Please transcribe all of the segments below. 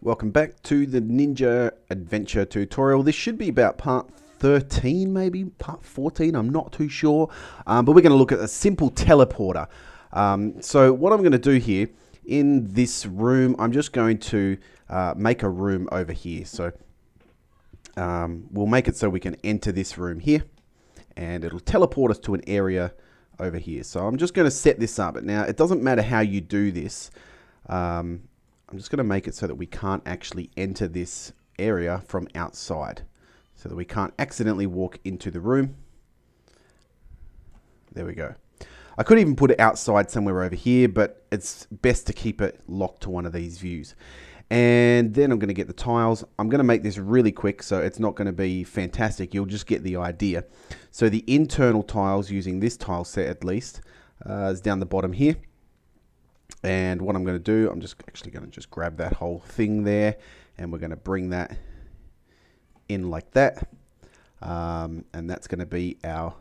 Welcome back to the Ninja Adventure tutorial. This should be about part 13, maybe part 14, I'm not too sure. But we're going to look at a simple teleporter. So what I'm going to do here, in this room, I'm just going to make a room over here. So we'll make it so we can enter this room here, and it'll teleport us to an area over here. So I'm just going to set this up. Now, it doesn't matter how you do this. I'm just going to make it so that we can't actually enter this area from outside, so that we can't accidentally walk into the room. There we go. I could even put it outside somewhere over here, but it's best to keep it locked to one of these views. And then I'm going to get the tiles. I'm going to make this really quick, so it's not going to be fantastic. You'll just get the idea. So the internal tiles, using this tile set at least, is down the bottom here. And what I'm going to do, I'm just actually going to just grab that whole thing there, and we're going to bring that in like that. And that's going to be our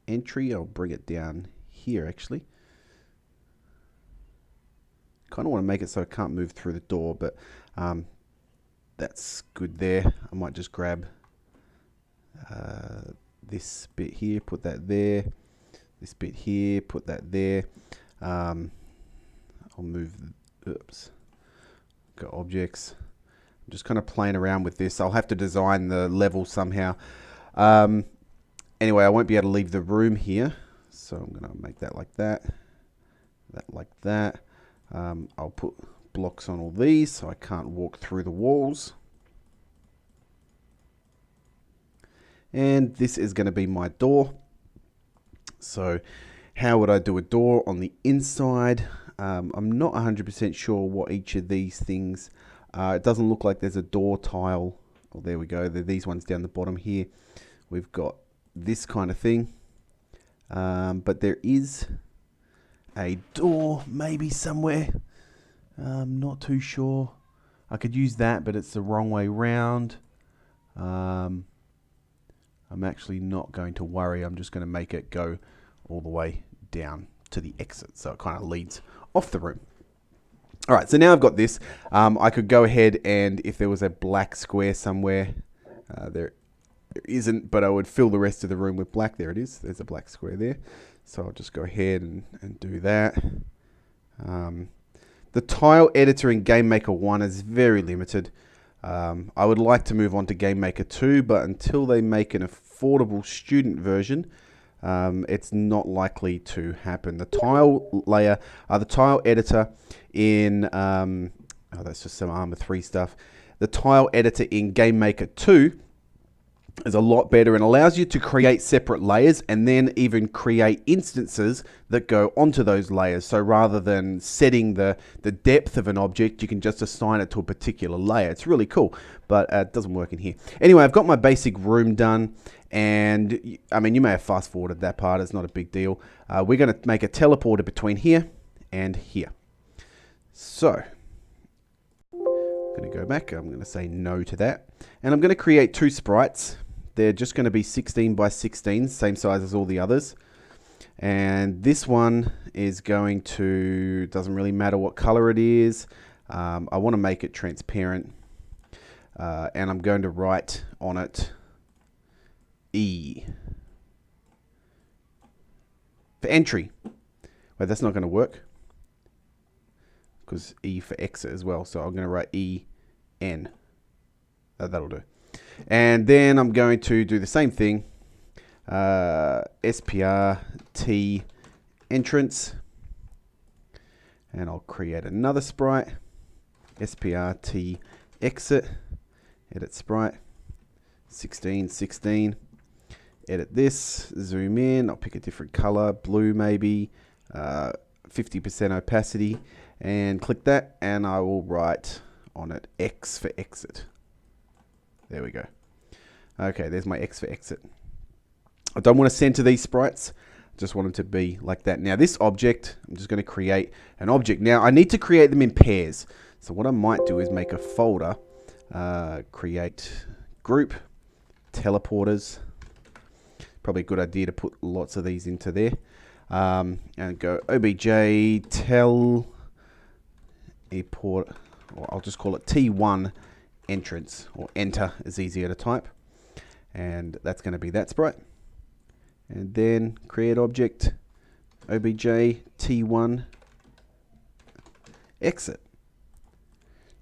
entry. I'll bring it down here actually. Kind of want to make it so I can't move through the door, but that's good there. I might just grab this bit here, put that there. This bit here, put that there. I'll move, oops, got objects. I'm just kind of playing around with this. I'll have to design the level somehow. Anyway, I won't be able to leave the room here, so I'm going to make that like that, that like that. I'll put blocks on all these so I can't walk through the walls. And this is going to be my door. So how would I do a door on the inside? I'm not 100% sure what each of these things, it doesn't look like there's a door tile. Oh, there we go. These ones down the bottom here. We've got this kind of thing. But there is a door maybe somewhere. I'm not too sure. I could use that, but it's the wrong way round. I'm actually not going to worry. I'm just going to make it go all the way down to the exit, so it kind of leads off the room. All right, so now I've got this. I could go ahead, and if there was a black square somewhere, there isn't, but I would fill the rest of the room with black. There it is. There's a black square there. So I'll just go ahead and do that. The tile editor in GameMaker 1 is very limited. I would like to move on to GameMaker 2, but until they make an affordable student version, it's not likely to happen. The tile layer, the tile editor in, oh, that's just some Arma 3 stuff. The tile editor in GameMaker 2 is a lot better and allows you to create separate layers and then even create instances that go onto those layers. So rather than setting the depth of an object, you can just assign it to a particular layer. It's really cool, but it doesn't work in here. Anyway, I've got my basic room done, and I mean, you may have fast forwarded that part. It's not a big deal. We're going to make a teleporter between here and here. So I'm going to go back. I'm going to say no to that, and I'm going to create two sprites. They're just going to be 16 by 16, same size as all the others. And this one is going to, doesn't really matter what color it is. I want to make it transparent. And I'm going to write on it E for entry. Wait, that's not going to work, because E for exit as well. So I'm going to write EN. That'll do. And then I'm going to do the same thing. SPR-T entrance. And I'll create another sprite. SPR-T exit. Edit sprite. 16, 16. Edit this. Zoom in. I'll pick a different color. Blue maybe. 50% opacity. And click that. And I will write on it X for exit. There we go. Okay, there's my X for exit. I don't want to center these sprites. I just want them to be like that. Now this object, I'm just going to create an object. Now I need to create them in pairs. So what I might do is make a folder, create group, teleporters. Probably a good idea to put lots of these into there. And go obj tel port, or I'll just call it T1 entrance, or enter is easier to type. And that's going to be that sprite. And then create object, obj T1 exit.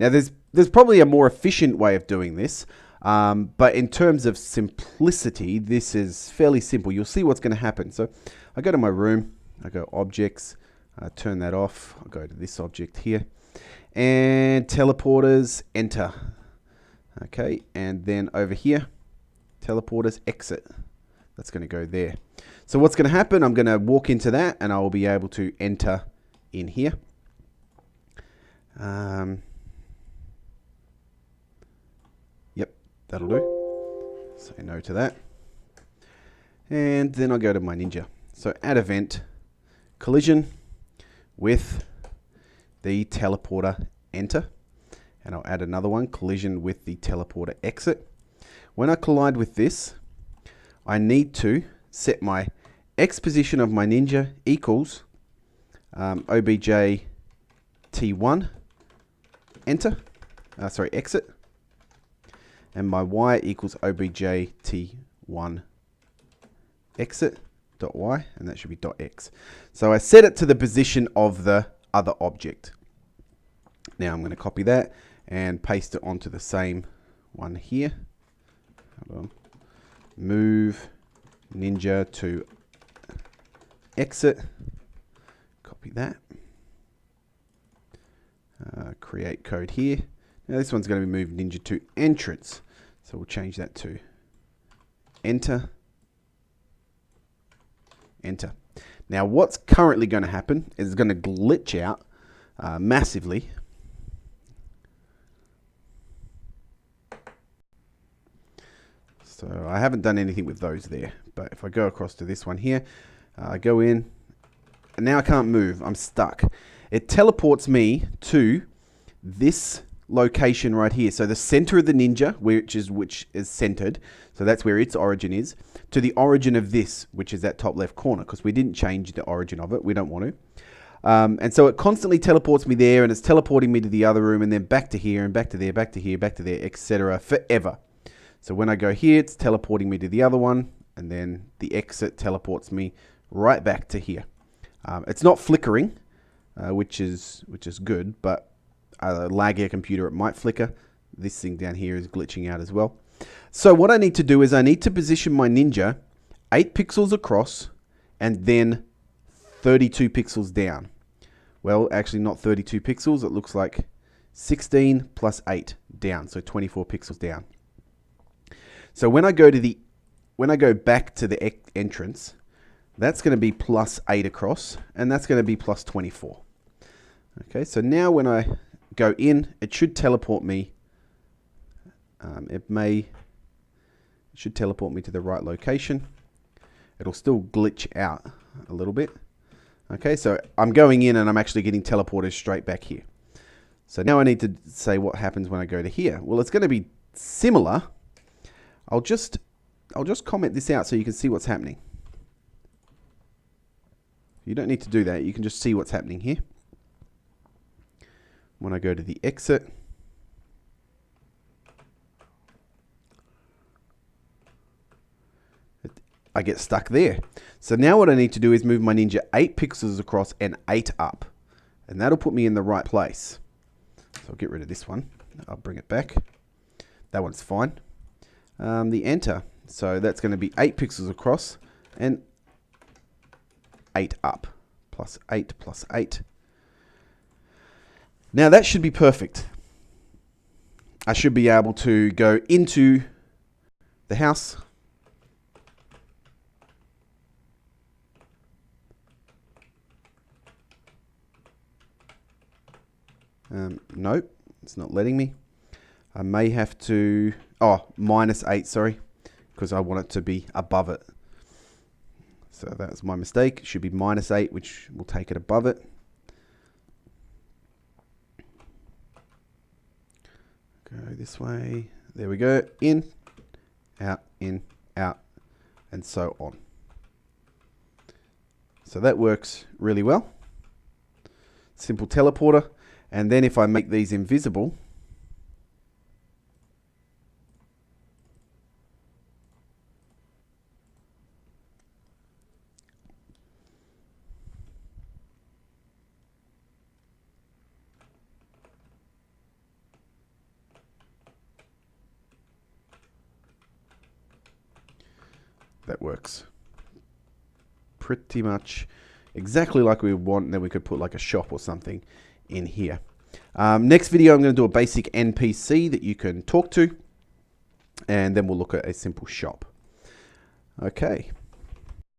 Now there's probably a more efficient way of doing this, but in terms of simplicity, this is fairly simple. You'll see what's going to happen. So I go to my room, I go objects, turn that off, I'll go to this object here, and teleporters enter. Okay, and then over here, teleporters exit. That's going to go there. So what's going to happen, I'm going to walk into that and I will be able to enter in here. Yep, that'll do. Say no to that. And then I'll go to my Ninja. So add event, collision with the teleporter enter. And I'll add another one, collision with the teleporter exit. When I collide with this, I need to set my X position of my Ninja equals obj T1 enter, exit, and my Y equals obj T1 exit dot Y, and that should be dot X. So I set it to the position of the other object. Now I'm going to copy that and paste it onto the same one here. Hold on. Move Ninja to exit. Copy that. Create code here. Now this one's going to be moved Ninja to entrance. So we'll change that to enter. Enter. Now what's currently going to happen is it's going to glitch out massively. So I haven't done anything with those there, but if I go across to this one here, I go in, and now I can't move, I'm stuck. It teleports me to this location right here. So the center of the Ninja, which is centered, so that's where its origin is, to the origin of this, which is that top left corner, because we didn't change the origin of it, we don't want to. And so it constantly teleports me there, and it's teleporting me to the other room, and then back to here, and back to there, back to here, back to there, etc. forever. So when I go here, it's teleporting me to the other one, and then the exit teleports me right back to here. It's not flickering, which is good, but a laggier computer, it might flicker. This thing down here is glitching out as well. So what I need to do is I need to position my Ninja 8 pixels across and then 32 pixels down. Well, actually not 32 pixels. It looks like 16 plus 8 down, so 24 pixels down. So when I go back to the entrance, that's going to be plus 8 across, and that's going to be plus 24. Okay, so now when I go in, it should teleport me. It should teleport me to the right location. It'll still glitch out a little bit. Okay, so I'm going in and I'm actually getting teleported straight back here. So now I need to say what happens when I go to here. Well, it's going to be similar. I'll just comment this out so you can see what's happening. You don't need to do that. You can just see what's happening here. When I go to the exit, I get stuck there. So now what I need to do is move my Ninja 8 pixels across and 8 up. And that'll put me in the right place. So I'll get rid of this one. I'll bring it back. That one's fine. The enter. So that's going to be 8 pixels across and 8 up. Plus 8 plus 8. Now that should be perfect. I should be able to go into the house. Nope, it's not letting me. I may have to, -8, sorry, because I want it to be above it. So that's my mistake. It should be -8, which will take it above it. Go this way. There we go. In, out, and so on. So that works really well. Simple teleporter. And then if I make these invisible, that works pretty much exactly like we want. And then we could put like a shop or something in here. Next video, I'm going to do a basic NPC that you can talk to, and then we'll look at a simple shop. Okay.